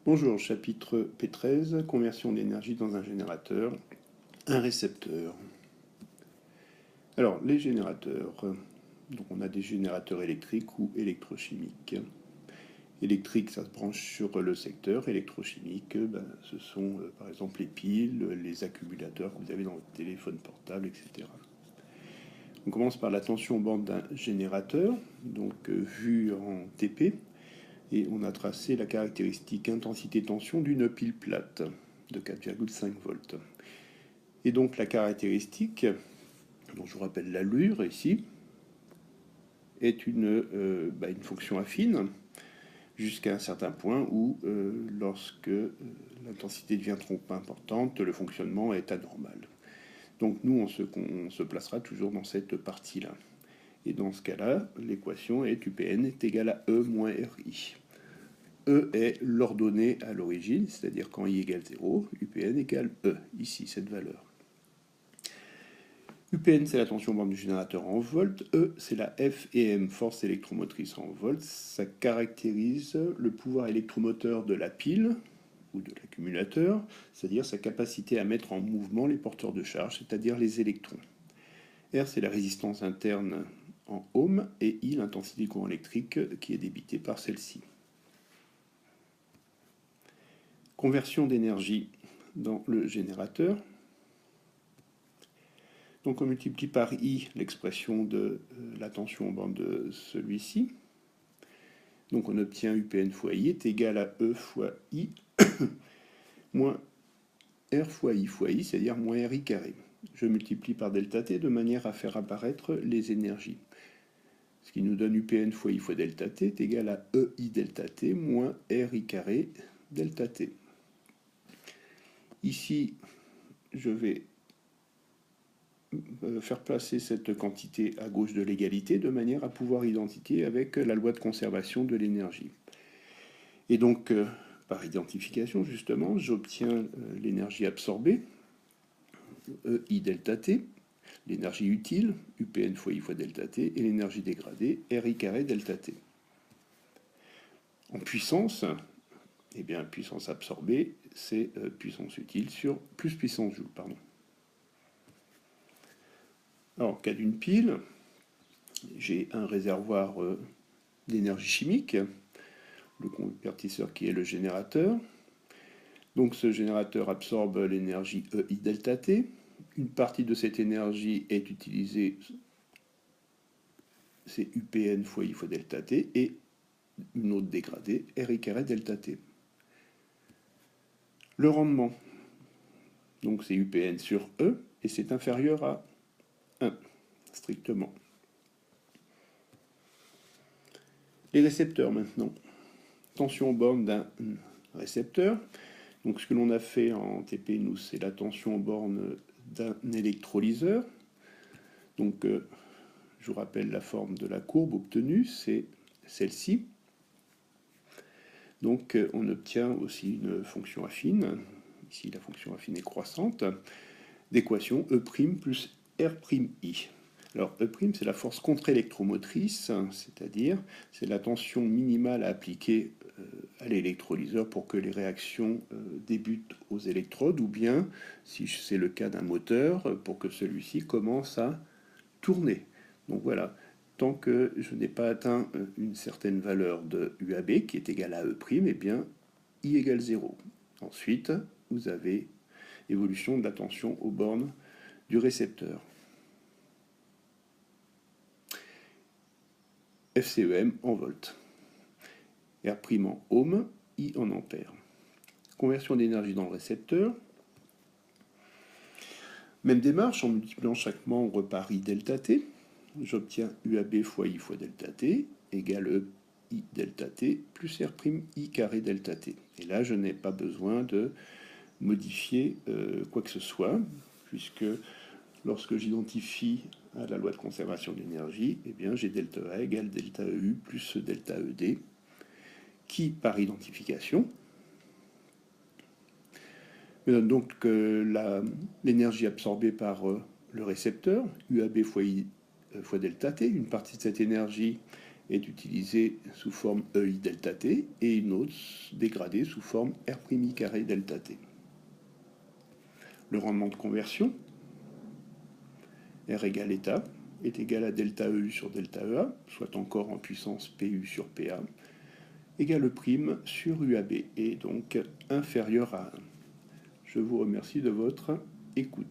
Bonjour, chapitre P13, conversion d'énergie dans un générateur, un récepteur. Alors, les générateurs, donc on a des générateurs électriques ou électrochimiques. Électrique, ça se branche sur le secteur. Électrochimique, ce sont par exemple les piles, les accumulateurs que vous avez dans votre téléphone portable, etc. On commence par la tension bande d'un générateur, donc vue en TP. Et on a tracé la caractéristique intensité-tension d'une pile plate de 4,5 volts. Et donc la caractéristique, dont je vous rappelle l'allure ici, est une fonction affine jusqu'à un certain point où, lorsque l'intensité devient trop importante, le fonctionnement est anormal. Donc nous, on se placera toujours dans cette partie-là. Et dans ce cas-là, l'équation est UPN est égale à E moins RI. E est l'ordonnée à l'origine, c'est-à-dire quand I égale 0, UPN égale E, ici, cette valeur. UPN, c'est la tension bande du générateur en volts. E, c'est la F et M, force électromotrice en volts. Ça caractérise le pouvoir électromoteur de la pile ou de l'accumulateur, c'est-à-dire sa capacité à mettre en mouvement les porteurs de charge, c'est-à-dire les électrons. R, c'est la résistance interne en ohms, et I, l'intensité du courant électrique qui est débitée par celle-ci. Conversion d'énergie dans le générateur. Donc on multiplie par I l'expression de la tension en bande de celui-ci. Donc on obtient UPN fois I est égal à E fois I moins R fois I, c'est-à-dire moins RI carré. Je multiplie par delta T de manière à faire apparaître les énergies. Ce qui nous donne UPN fois I fois delta T est égal à EI delta T moins RI carré delta T. Ici, je vais faire placer cette quantité à gauche de l'égalité de manière à pouvoir identifier avec la loi de conservation de l'énergie. Et donc, par identification, justement, j'obtiens l'énergie absorbée, EI delta T, l'énergie utile, UPN fois I fois delta T, et l'énergie dégradée, RI carré delta T. En puissance, eh bien, puissance absorbée, c'est puissance utile sur plus puissance joule, pardon. Alors, en cas d'une pile, j'ai un réservoir d'énergie chimique, le convertisseur qui est le générateur. Donc ce générateur absorbe l'énergie EI delta T. Une partie de cette énergie est utilisée, c'est UPN fois I fois delta T, et une autre dégradée, RI carré delta T. Le rendement, donc c'est UPN sur E, et c'est inférieur à 1, strictement. Les récepteurs maintenant. Tension borne d'un récepteur. Donc ce que l'on a fait en TP, nous, c'est la tension borne d'un électrolyseur. Donc je vous rappelle la forme de la courbe obtenue, c'est celle-ci. Donc on obtient aussi une fonction affine, ici la fonction affine est croissante, d'équation E' plus R'I. Alors E', c'est la force contre-électromotrice, c'est-à-dire c'est la tension minimale à appliquer à l'électrolyseur pour que les réactions débutent aux électrodes, ou bien, si c'est le cas d'un moteur, pour que celui-ci commence à tourner. Donc voilà, tant que je n'ai pas atteint une certaine valeur de UAB qui est égale à E', eh bien I égale 0. Ensuite, vous avez évolution de la tension aux bornes du récepteur. FCEM en volts. R' en ohms, I en ampères. Conversion d'énergie dans le récepteur. Même démarche, en multipliant chaque membre par I delta T. J'obtiens UAB fois I fois delta T égale E I delta T plus R' I carré delta T. Et là, je n'ai pas besoin de modifier quoi que ce soit, puisque lorsque j'identifie à la loi de conservation de l'énergie, eh bien j'ai delta A égale delta EU plus delta ED, qui, par identification, me donne donc l'énergie absorbée par le récepteur, UAB fois I fois delta T. Une partie de cette énergie est utilisée sous forme EI delta T et une autre dégradée sous forme R' carré delta T. Le rendement de conversion, R égale état, est égal à delta EU sur delta EA, soit encore en puissance PU sur PA, égale prime sur UAB, et donc inférieur à 1. Je vous remercie de votre écoute.